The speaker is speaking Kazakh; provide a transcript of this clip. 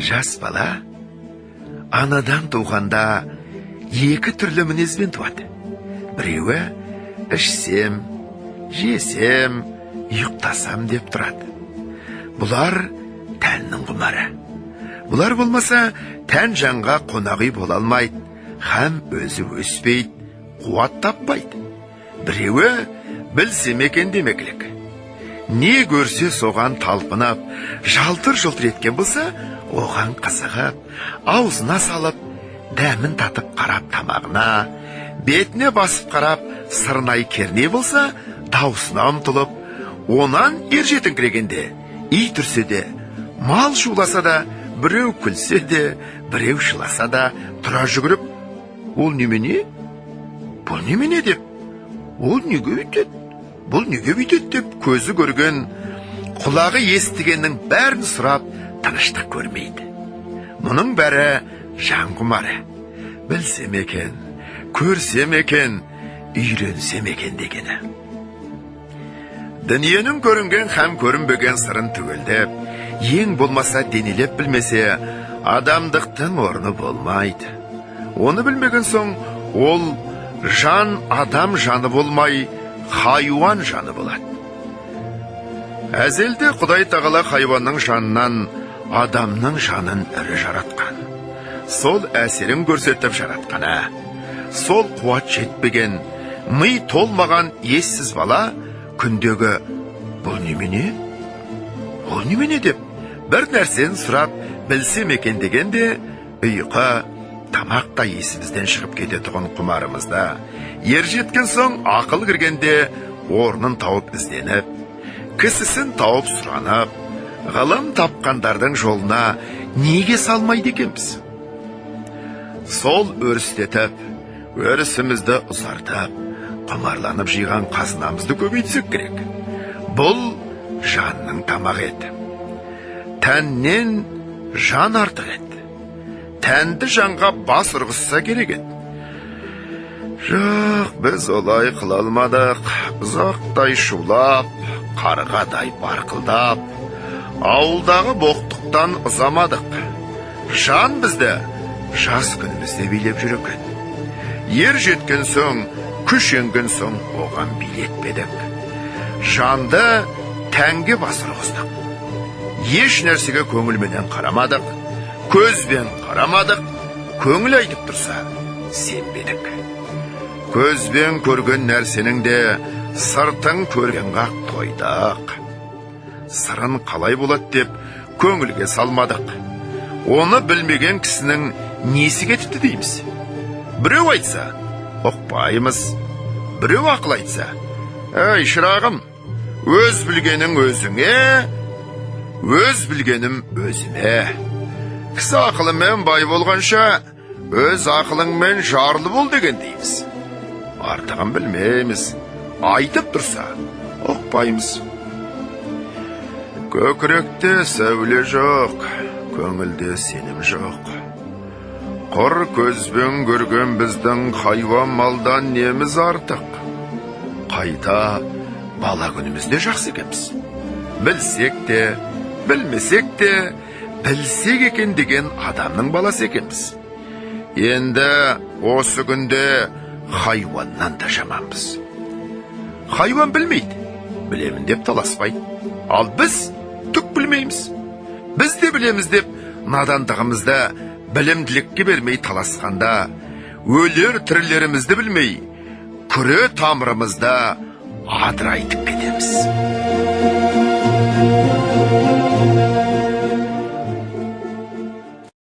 Жас бала анадан туғанда екі түрлі мінезбен туады. Біреуі ішсем, жесем, ұйықтасам деп тұрады. Бұлар тәннің құмары. Бұлар болмаса, тән жанға қонағы бола алмайды, һәм өзі өспейді, қуат таппайды. Біреуі білсем екен демекілік. Не көрсе соған талпынап, жалтыр-жалтыр еткен болса, оған қызығып, аузына салып, дәмін татып қарап тамағына, бетіне басып қарап, сырнай керней болса, даусына ұмтылып, онан ержетіңкірегенде, ит үрсе де, мал шуласа да, біреу күлсе де, біреу шыласа да, тұра жүгіріп, ол немене? Бұл немене деп, ол неге өйтеді? Бұл неге бүйтеді деп көзі көрген, құлағы естігеннің бәрін сұрап, тыныштық көрмейді. Мұның бәрі жан құмары. Білсем екен, көрсем екен, үйренсем екен дегені. Дүниенің көрінген һәм көрінбеген сырын түгелдеп, ең болмаса денелеп білмесе, адамдықтың орны болмайды. Оны білмеген соң, ол жан адам жаны болмай, хайуан жаны болады. Әзелде Құдай тағала хайуанның жанынан адамның жанын ірі жаратқан. Сол әсерін көрсетіп жаратқаны. Сол қуат жетпеген, ми толмаған ессіз бала күндегі бұл немене? Бұл немене деп бір нәрсені сұрап білсем екен дегенде ұйқы, тамақта есімізден шығып кететұғын құмарымызда. Ер жеткен соң ақыл кіргенде орнын тауып ізденіп, кісісін тауып сұранып, ғылым тапқандардың жолына неге салмайды екенбіз? Сол өрістетіп, өрісімізді ұзартып, құмарланып жиған қазынамызды көбейтсек керек. Бұл жанның тамағы еді. Тәннен жан артық еді. Тәнді жанға бас ұрғызса керек еді. Жоқ, біз олай қыла алмадық. Ұзақтай шулап, қарғадай барқылдап, ауылдағы боқтықтан ұзамадық. Жан бізді жас күнімізде билеп жүр екен. Ер жеткен соң, күш енген соң оған билетпедік. Жанды тәнге бас ұрғыздық. Еш нәрсеге көңілменен қарамадық, көзбен қарамадық, көңіл айтып тұрса, сенбедік. Көзбен көрген нәрсенің де сыртын көргенге тойдық. Сырын қалай болады деп көңілге салмадық. Оны білмеген кісінің несі кетіпті дейміз. Біреу айтса, ұқпаймыз. Біреу ақыл айтса, әй шырағым, өз білгенің өзіңе, өз білгенім өзіме. Кісі ақылымен бай болғанша, өз ақылыңмен жарлы бол деген дейміз. Артығын білмейміз, айтып тұрса, ұқпаймыз. Көкіректе сәуле жоқ, көңілде сенім жоқ. Құр көзбен көрген біздің хайуан малдан неміз артық. Қайта бала күнімізде жақсы екенбіз. Білсек те, білмесек те, білсек екен деген адамның баласы екенбіз. Енді осы күнде хайуаннан да жаманбыз. Хайуан білмейді, білемін деп таласпайды. Ал біз түк білмейміз. Біз де білеміз деп надандығымызды білімділікке бермей таласқанда, өлер тірілерімізді білмей, күре тамырымызда адырайтып кетеміз.